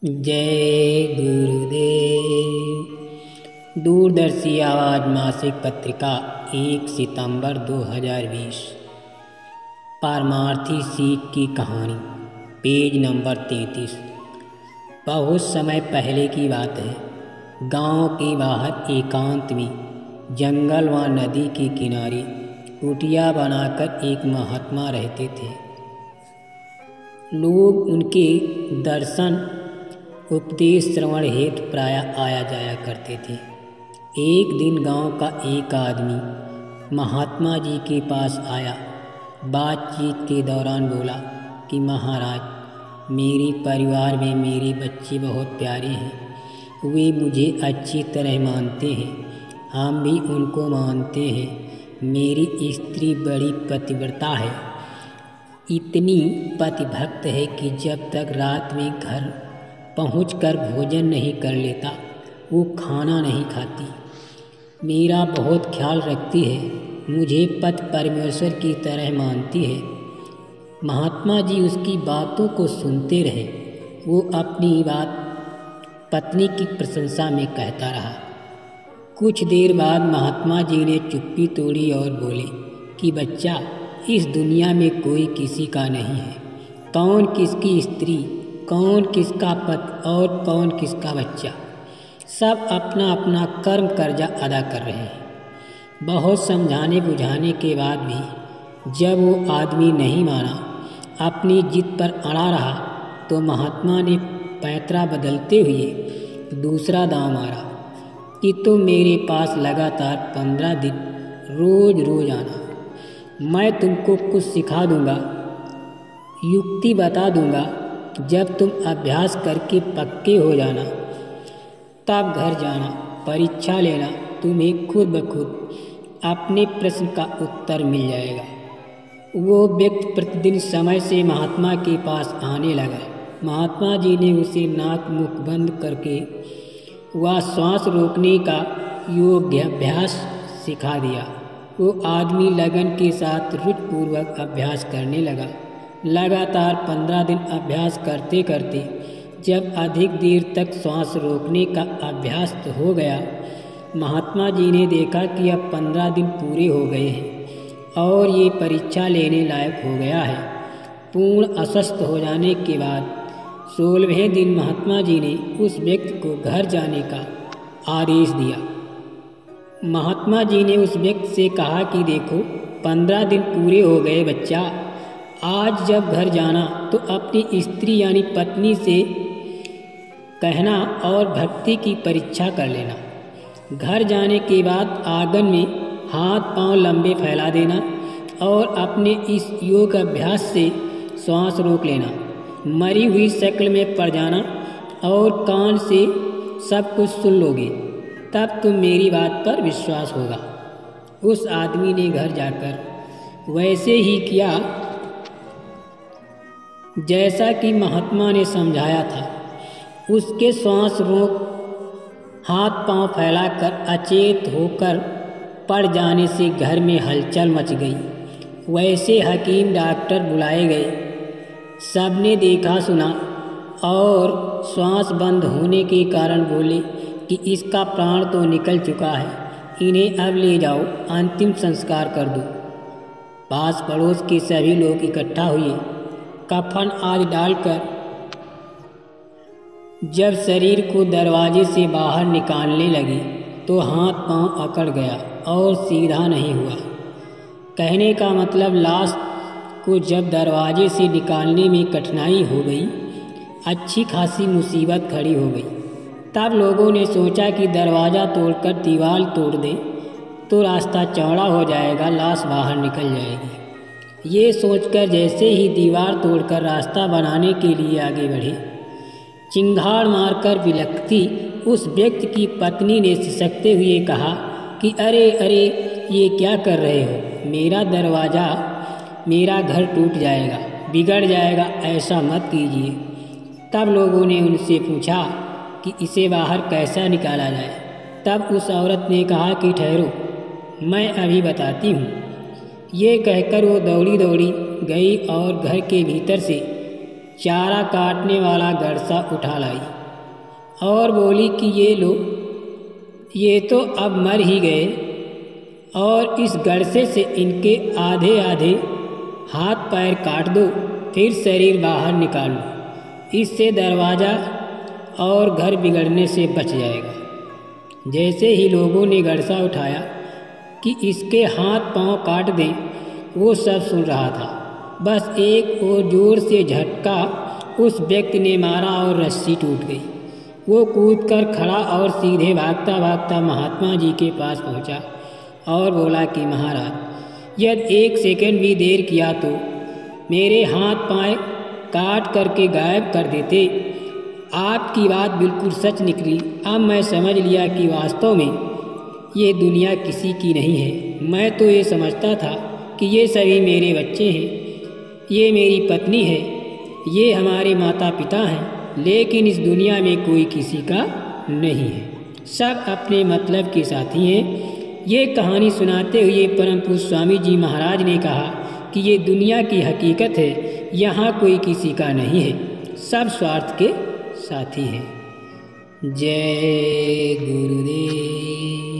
जय गुरुदेव। दूरदर्शी आवाज मासिक पत्रिका 1 सितंबर 2020। पारमार्थी सीख की कहानी, पेज नंबर 33। बहुत समय पहले की बात है। गांव के बाहर एकांत में जंगल व नदी के किनारे कुटिया बनाकर एक महात्मा रहते थे। लोग उनके दर्शन उपदेश श्रवण हेतु प्रायः आया जाया करते थे। एक दिन गांव का एक आदमी महात्मा जी के पास आया। बातचीत के दौरान बोला कि महाराज, मेरे परिवार में मेरे बच्चे बहुत प्यारे हैं। वे मुझे अच्छी तरह मानते हैं, हम भी उनको मानते हैं। मेरी स्त्री बड़ी पतिव्रता है, इतनी पतिभक्त है कि जब तक रात में घर पहुंचकर भोजन नहीं कर लेता वो खाना नहीं खाती। मेरा बहुत ख्याल रखती है, मुझे पति परमेश्वर की तरह मानती है। महात्मा जी उसकी बातों को सुनते रहे। वो अपनी बात पत्नी की प्रशंसा में कहता रहा। कुछ देर बाद महात्मा जी ने चुप्पी तोड़ी और बोले कि बच्चा, इस दुनिया में कोई किसी का नहीं है। कौन किसकी स्त्री, कौन किसका पति और कौन किसका बच्चा, सब अपना अपना कर्म कर्जा अदा कर रहे हैं। बहुत समझाने बुझाने के बाद भी जब वो आदमी नहीं माना, अपनी जिद पर अड़ा रहा, तो महात्मा ने पैंतरा बदलते हुए दूसरा दांव मारा कि तुम मेरे पास लगातार 15 दिन रोज रोज आना। मैं तुमको कुछ सिखा दूंगा, युक्ति बता दूंगा। जब तुम अभ्यास करके पक्के हो जाना तब घर जाना, परीक्षा लेना, तुम्हें खुद ब खुद अपने प्रश्न का उत्तर मिल जाएगा। वो व्यक्ति प्रतिदिन समय से महात्मा के पास आने लगा। महात्मा जी ने उसे नाक मुख बंद करके वह श्वास रोकने का योगाभ्यास सिखा दिया। वो आदमी लगन के साथ रुचिपूर्वक अभ्यास करने लगा। लगातार 15 दिन अभ्यास करते करते जब अधिक देर तक श्वास रोकने का अभ्यास हो गया, महात्मा जी ने देखा कि अब 15 दिन पूरे हो गए हैं और ये परीक्षा लेने लायक हो गया है। पूर्ण अस्वस्थ हो जाने के बाद 16वें दिन महात्मा जी ने उस व्यक्ति को घर जाने का आदेश दिया। महात्मा जी ने उस व्यक्ति से कहा कि देखो, 15 दिन पूरे हो गए बच्चा। आज जब घर जाना तो अपनी स्त्री यानी पत्नी से कहना और भक्ति की परीक्षा कर लेना। घर जाने के बाद आंगन में हाथ पांव लंबे फैला देना और अपने इस योग अभ्यास से श्वास रोक लेना। मरी हुई शक्ल में पड़ जाना और कान से सब कुछ सुन लोगे, तब तुम मेरी बात पर विश्वास होगा। उस आदमी ने घर जाकर वैसे ही किया जैसा कि महात्मा ने समझाया था। उसके श्वास रोक हाथ पांव फैलाकर अचेत होकर पड़ जाने से घर में हलचल मच गई। वैसे हकीम डॉक्टर बुलाए गए। सबने देखा सुना और श्वास बंद होने के कारण बोले कि इसका प्राण तो निकल चुका है, इन्हें अब ले जाओ, अंतिम संस्कार कर दो। पास पड़ोस के सभी लोग इकट्ठा हुए। कफन आदि डालकर जब शरीर को दरवाजे से बाहर निकालने लगे तो हाथ पांव अकड़ गया और सीधा नहीं हुआ। कहने का मतलब, लाश को जब दरवाजे से निकालने में कठिनाई हो गई, अच्छी खासी मुसीबत खड़ी हो गई। तब लोगों ने सोचा कि दरवाज़ा तोड़कर दीवार तोड़ दें तो रास्ता चौड़ा हो जाएगा, लाश बाहर निकल जाएगी। ये सोचकर जैसे ही दीवार तोड़कर रास्ता बनाने के लिए आगे बढ़े, चिंगाड़ मारकर बिलखती उस व्यक्ति की पत्नी ने सिसकते हुए कहा कि अरे अरे, ये क्या कर रहे हो? मेरा दरवाज़ा, मेरा घर टूट जाएगा, बिगड़ जाएगा, ऐसा मत कीजिए। तब लोगों ने उनसे पूछा कि इसे बाहर कैसा निकाला जाए। तब उस औरत ने कहा कि ठहरो, मैं अभी बताती हूँ। ये कहकर वो दौड़ी दौड़ी गई और घर के भीतर से चारा काटने वाला गड़सा उठा लाई और बोली कि ये लो, ये तो अब मर ही गए और इस गड़से से इनके आधे आधे हाथ पैर काट दो, फिर शरीर बाहर निकाल लो। इससे दरवाज़ा और घर बिगड़ने से बच जाएगा। जैसे ही लोगों ने गड़सा उठाया कि इसके हाथ पांव काट दें, वो सब सुन रहा था। बस एक और जोर से झटका उस व्यक्ति ने मारा और रस्सी टूट गई। वो कूदकर खड़ा और सीधे भागता भागता महात्मा जी के पास पहुंचा और बोला कि महाराज, यदि 1 सेकंड भी देर किया तो मेरे हाथ पांव काट करके गायब कर देते। आपकी बात बिल्कुल सच निकली। अब मैं समझ लिया कि वास्तव में ये दुनिया किसी की नहीं है। मैं तो ये समझता था कि ये सभी मेरे बच्चे हैं, ये मेरी पत्नी है, ये हमारे माता पिता हैं, लेकिन इस दुनिया में कोई किसी का नहीं है। सब अपने मतलब के साथी हैं। ये कहानी सुनाते हुए परम पूज्य स्वामी जी महाराज ने कहा कि ये दुनिया की हकीकत है, यहाँ कोई किसी का नहीं है, सब स्वार्थ के साथी हैं। जय गुरुदेव।